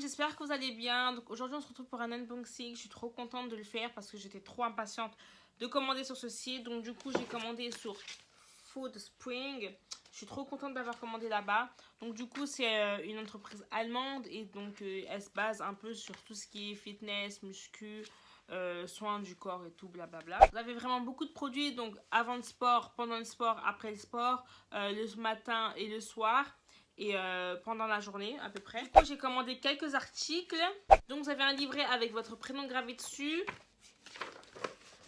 monde, j'espère que vous allez bien. Donc aujourd'hui on se retrouve pour un unboxing. Je suis trop contente de le faire parce que j'étais trop impatiente de commander sur ce site. Donc du coup j'ai commandé sur Food Spring. Je suis trop contente d'avoir commandé là-bas. Donc du coup c'est une entreprise allemande et donc elle se base un peu sur tout ce qui est fitness, muscu, soins du corps et tout blablabla. Vous avez vraiment beaucoup de produits, donc avant le sport, pendant le sport, après le sport, le matin et le soir. Et pendant la journée à peu près. Du coup j'ai commandé quelques articles. Donc vous avez un livret avec votre prénom gravé dessus,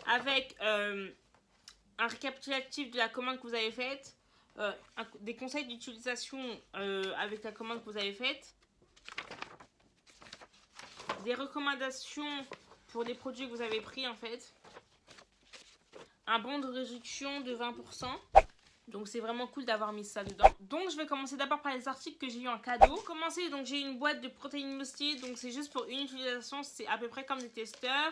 avec un récapitulatif de la commande que vous avez faite, des conseils d'utilisation avec la commande que vous avez faite, des recommandations pour les produits que vous avez pris en fait, un bon de réduction de 20%. Donc c'est vraiment cool d'avoir mis ça dedans. Donc je vais commencer d'abord par les articles que j'ai eu en cadeau. Pour commencer, donc j'ai une boîte de protéines muesli. Donc c'est juste pour une utilisation. C'est à peu près comme des testeurs.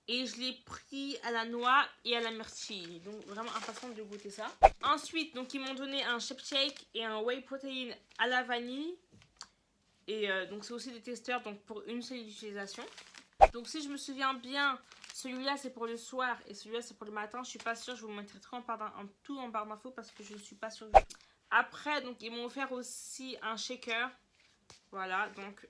Et je l'ai pris à la noix et à la myrtille. Donc vraiment impatiente de goûter ça. Ensuite, donc ils m'ont donné un shake et un whey protein à la vanille. Et donc c'est aussi des testeurs donc pour une seule utilisation. Donc si je me souviens bien, celui-là c'est pour le soir et celui-là c'est pour le matin. Je suis pas sûre, je vous mettrai tout en barre d'infos parce que je ne suis pas sûre du tout. Après, donc ils m'ont offert aussi un shaker. Voilà, donc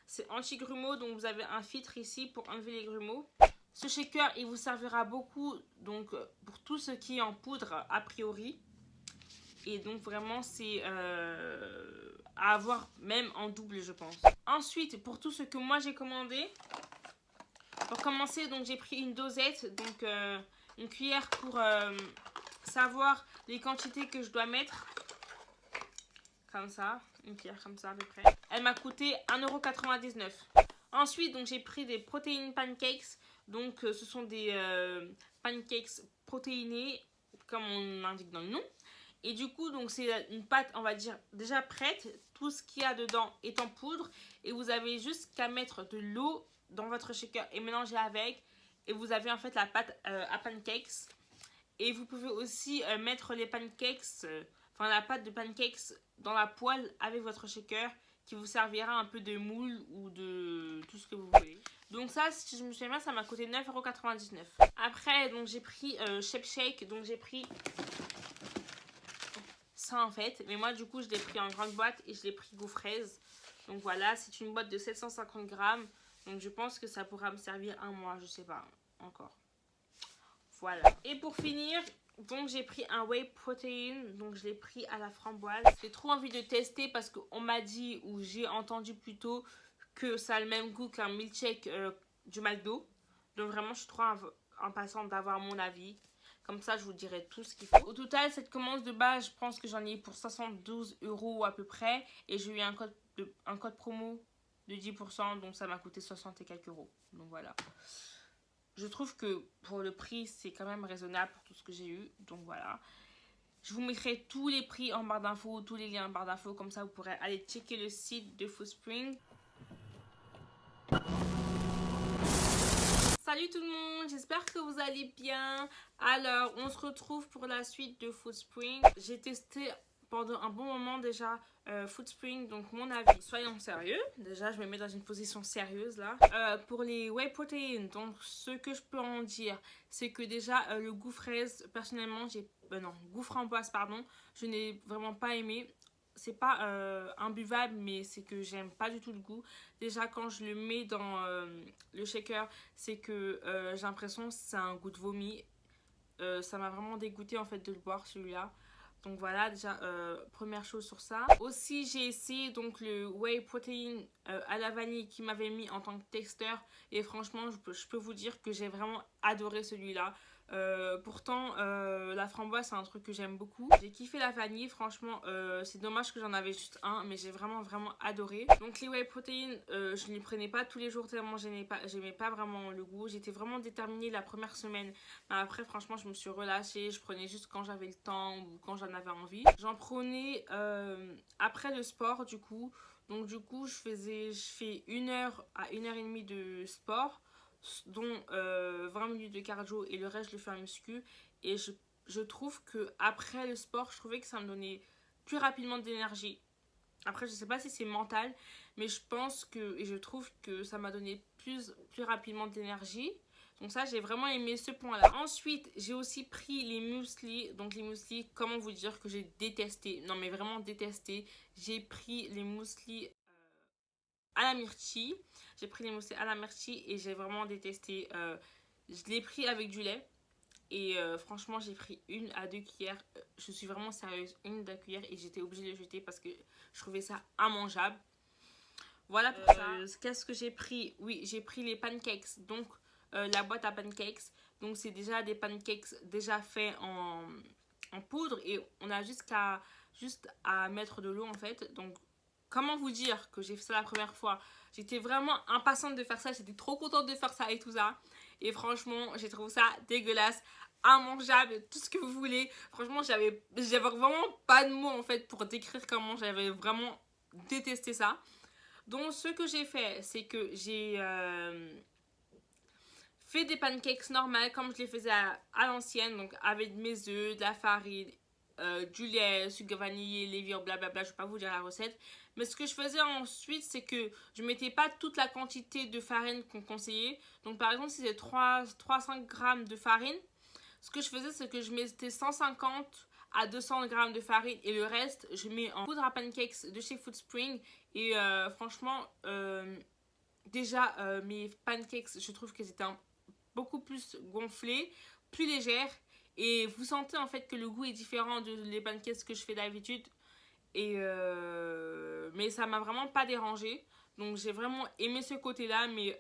c'est anti-grumeaux. Donc vous avez un filtre ici pour enlever les grumeaux. Ce shaker, il vous servira beaucoup donc pour tout ce qui est en poudre a priori. Et donc vraiment c'est à avoir même en double je pense. Ensuite, pour tout ce que moi j'ai commandé, pour commencer, donc j'ai pris une dosette, donc une cuillère pour savoir les quantités que je dois mettre. Comme ça, une cuillère comme ça à peu près. Elle m'a coûté 1,99 €. Ensuite, donc j'ai pris des protéines pancakes. Donc ce sont des pancakes protéinés, comme on l'indique dans le nom. Et du coup, donc c'est une pâte, on va dire, déjà prête. Tout ce qu'il y a dedans est en poudre. Et vous avez juste qu'à mettre de l'eau dans votre shaker et mélanger avec. Et vous avez en fait la pâte à pancakes. Et vous pouvez aussi mettre les pancakes, enfin la pâte de pancakes dans la poêle avec votre shaker qui vous servira un peu de moule ou de tout ce que vous voulez. Donc ça, si je me souviens bien, ça m'a coûté 9,99 €. Après, donc j'ai pris Shake, donc j'ai pris ça en fait. Mais moi du coup, je l'ai pris en grande boîte et je l'ai pris goût fraise. Donc voilà, c'est une boîte de 750 grammes. Donc je pense que ça pourra me servir un mois, je sais pas encore. Voilà. Et pour finir, donc j'ai pris un whey protein, donc je l'ai pris à la framboise. J'ai trop envie de tester parce qu'on m'a dit, ou j'ai entendu plutôt, que ça a le même goût qu'un milkshake du McDo. Donc vraiment, je suis trop impatiente d'avoir mon avis. Comme ça, je vous dirai tout ce qu'il faut. Au total, cette commande de base, je pense que j'en ai eu pour 72 € à peu près. Et j'ai eu un code promo de 10%, donc ça m'a coûté 60 et quelques euros. Donc voilà. Je trouve que pour le prix, c'est quand même raisonnable pour tout ce que j'ai eu. Donc voilà. Je vous mettrai tous les prix en barre d'infos, tous les liens en barre d'infos. Comme ça, vous pourrez aller checker le site de Food Spring. Salut tout le monde, j'espère que vous allez bien. Alors, on se retrouve pour la suite de Food Spring. J'ai testé pendant un bon moment déjà Food Spring, donc mon avis. Soyons sérieux, déjà je me mets dans une position sérieuse là. Pour les whey protein, donc ce que je peux en dire, c'est que déjà le goût fraise, personnellement j'ai... non, goût framboise pardon, je n'ai vraiment pas aimé. C'est pas imbuvable, mais c'est que j'aime pas du tout le goût. Déjà quand je le mets dans le shaker, c'est que j'ai l'impression que c'est un goût de vomi. Ça m'a vraiment dégoûté en fait de le boire celui-là. Donc voilà, déjà première chose sur ça. Aussi j'ai essayé donc le whey protein à la vanille qui m'avait mis en tant que testeur. Et franchement je peux vous dire que j'ai vraiment adoré celui-là. Pourtant la framboise c'est un truc que j'aime beaucoup. J'ai kiffé la vanille, franchement c'est dommage que j'en avais juste un, mais j'ai vraiment adoré. Donc les whey protein je ne les prenais pas tous les jours tellement j'aimais pas vraiment le goût. J'étais vraiment déterminée la première semaine, mais après franchement je me suis relâchée. Je prenais juste quand j'avais le temps ou quand j'en avais envie. J'en prenais après le sport du coup. Donc du coup je fais 1 heure à 1 heure et demie de sport, dont 20 minutes de cardio et le reste je le fais en muscu. Et je trouve que après le sport, je trouvais que ça me donnait plus rapidement d'énergie. Après, je sais pas si c'est mental, mais je pense que, et je trouve que ça m'a donné plus rapidement de l'énergie. Donc ça, j'ai vraiment aimé ce point-là. Ensuite, j'ai aussi pris les muesli. Donc les muesli, comment vous dire que j'ai détesté. Non, mais vraiment détesté. J'ai pris les muesli à la myrtille. J'ai pris les muesli à la myrtille et j'ai vraiment détesté. Je l'ai pris avec du lait. Et franchement, j'ai pris 1 à 2 cuillères. Je suis vraiment sérieuse, 1 à 2 cuillères. Et j'étais obligée de le jeter parce que je trouvais ça immangeable. Voilà pour ça. Qu'est-ce que j'ai pris? Oui, j'ai pris les pancakes. Donc, la boîte à pancakes. Donc, c'est déjà des pancakes déjà faits en poudre. Et on a juste à mettre de l'eau en fait. Donc, comment vous dire que j'ai fait ça la première fois? J'étais vraiment impatiente de faire ça. J'étais trop contente de faire ça et tout ça. Et franchement, j'ai trouvé ça dégueulasse, immangeable, tout ce que vous voulez. Franchement, j'avais vraiment pas de mots en fait pour décrire comment j'avais vraiment détesté ça. Donc, ce que j'ai fait, c'est que j'ai fait des pancakes normales comme je les faisais à l'ancienne. Donc, avec mes œufs, de la farine, du lait, sucre vanillé, levure, blablabla. Je ne vais pas vous dire la recette. Mais ce que je faisais ensuite, c'est que je ne mettais pas toute la quantité de farine qu'on conseillait. Donc, par exemple, si c'était 300 g de farine, ce que je faisais, c'est que je mettais 150 à 200 g de farine et le reste, je mets en poudre à pancakes de chez Foodspring. Et franchement, déjà, mes pancakes, je trouve qu'elles étaient beaucoup plus gonflées, plus légères. Et vous sentez en fait que le goût est différent des pancakes que je fais d'habitude. Et mais ça m'a vraiment pas dérangé. Donc j'ai vraiment aimé ce côté-là. Mais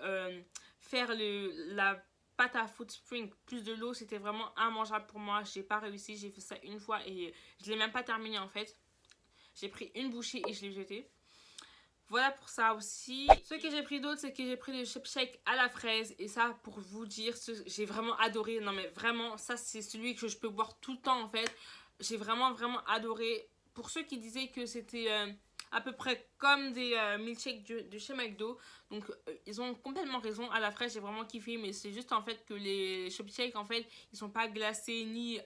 faire la pâte à Foodspring plus de l'eau, c'était vraiment immangeable pour moi. J'ai pas réussi. J'ai fait ça une fois et je l'ai même pas terminé en fait. J'ai pris une bouchée et je l'ai jetée. Voilà pour ça aussi. Ce que j'ai pris d'autre, c'est que j'ai pris le chipshake à la fraise. Et ça, pour vous dire, j'ai vraiment adoré. Non mais vraiment, ça c'est celui que je peux boire tout le temps en fait. J'ai vraiment adoré. Pour ceux qui disaient que c'était à peu près comme des milkshakes de chez McDo. Donc ils ont complètement raison. À la fraise, j'ai vraiment kiffé. Mais c'est juste en fait que les chipshakes, en fait, ils sont pas glacés ni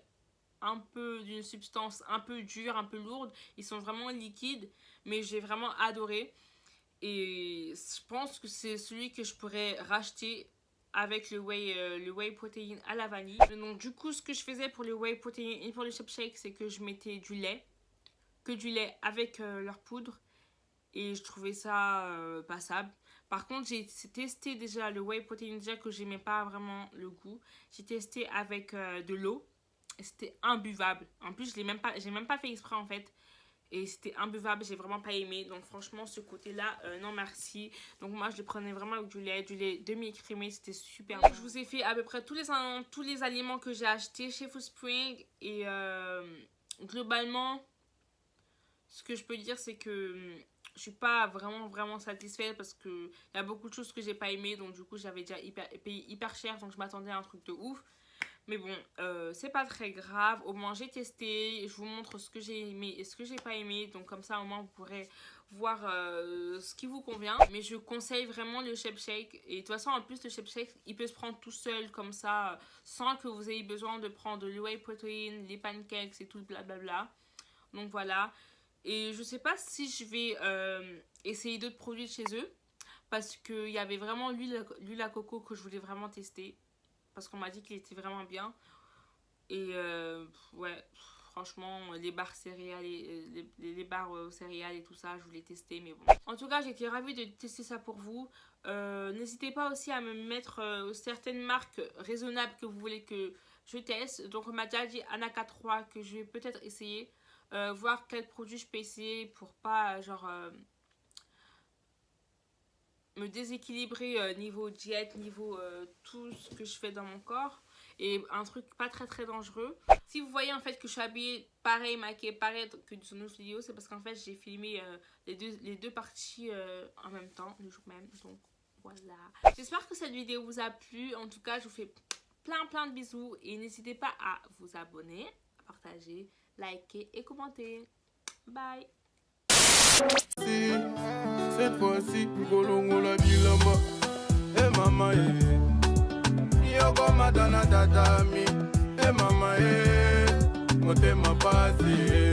un peu d'une substance un peu dure, un peu lourde. Ils sont vraiment liquides. Mais j'ai vraiment adoré. Et je pense que c'est celui que je pourrais racheter avec le whey protein à la vanille. Donc du coup, ce que je faisais pour le whey protein et pour le chipshake, c'est que je mettais du lait avec leur poudre. Et je trouvais ça passable. Par contre, j'ai testé déjà le whey protein, déjà que j'aimais pas vraiment le goût. J'ai testé avec de l'eau. Et c'était imbuvable. En plus, j'ai même pas fait exprès en fait. Et c'était imbuvable, j'ai vraiment pas aimé. Donc franchement, ce côté-là, non merci. Donc moi, je le prenais vraiment avec du lait demi-écrémé. C'était super bon. Je vous ai fait à peu près tous les aliments que j'ai achetés chez Foodspring. Et globalement, ce que je peux dire, c'est que je suis pas vraiment satisfaite. Parce qu'il y a beaucoup de choses que j'ai pas aimé. Donc du coup, j'avais déjà payé hyper cher. Donc je m'attendais à un truc de ouf. Mais bon, c'est pas très grave. Au moins, j'ai testé. Je vous montre ce que j'ai aimé et ce que j'ai pas aimé. Donc, comme ça, au moins, vous pourrez voir ce qui vous convient. Mais je conseille vraiment le chipshake. Et de toute façon, en plus, le chipshake, il peut se prendre tout seul, comme ça, sans que vous ayez besoin de prendre le whey protein, les pancakes et tout, blablabla. Donc, voilà. Et je sais pas si je vais essayer d'autres produits de chez eux. Parce qu'il y avait vraiment l'huile à coco que je voulais vraiment tester. Parce qu'on m'a dit qu'il était vraiment bien. Et ouais, franchement, les barres céréales, les barres céréales et tout ça, je voulais tester, mais bon. En tout cas, j'ai été ravie de tester ça pour vous. N'hésitez pas aussi à me mettre certaines marques raisonnables que vous voulez que je teste. Donc, on m'a déjà dit Anaka 3 que je vais peut-être essayer. Voir quel produit je peux essayer pour pas, genre... me déséquilibrer niveau diète, niveau tout ce que je fais dans mon corps. Et un truc pas très dangereux. Si vous voyez en fait que je suis habillée pareil, maquillée pareil que sur nos vidéos, c'est parce qu'en fait j'ai filmé les deux parties en même temps, le jour même. Donc voilà. J'espère que cette vidéo vous a plu. En tout cas, je vous fais plein de bisous. Et n'hésitez pas à vous abonner, à partager, liker et commenter. Bye. Cette fois-ci, Golongo la bilamba. Eh mama Yoko madana tatami. Eh mama motema pasi.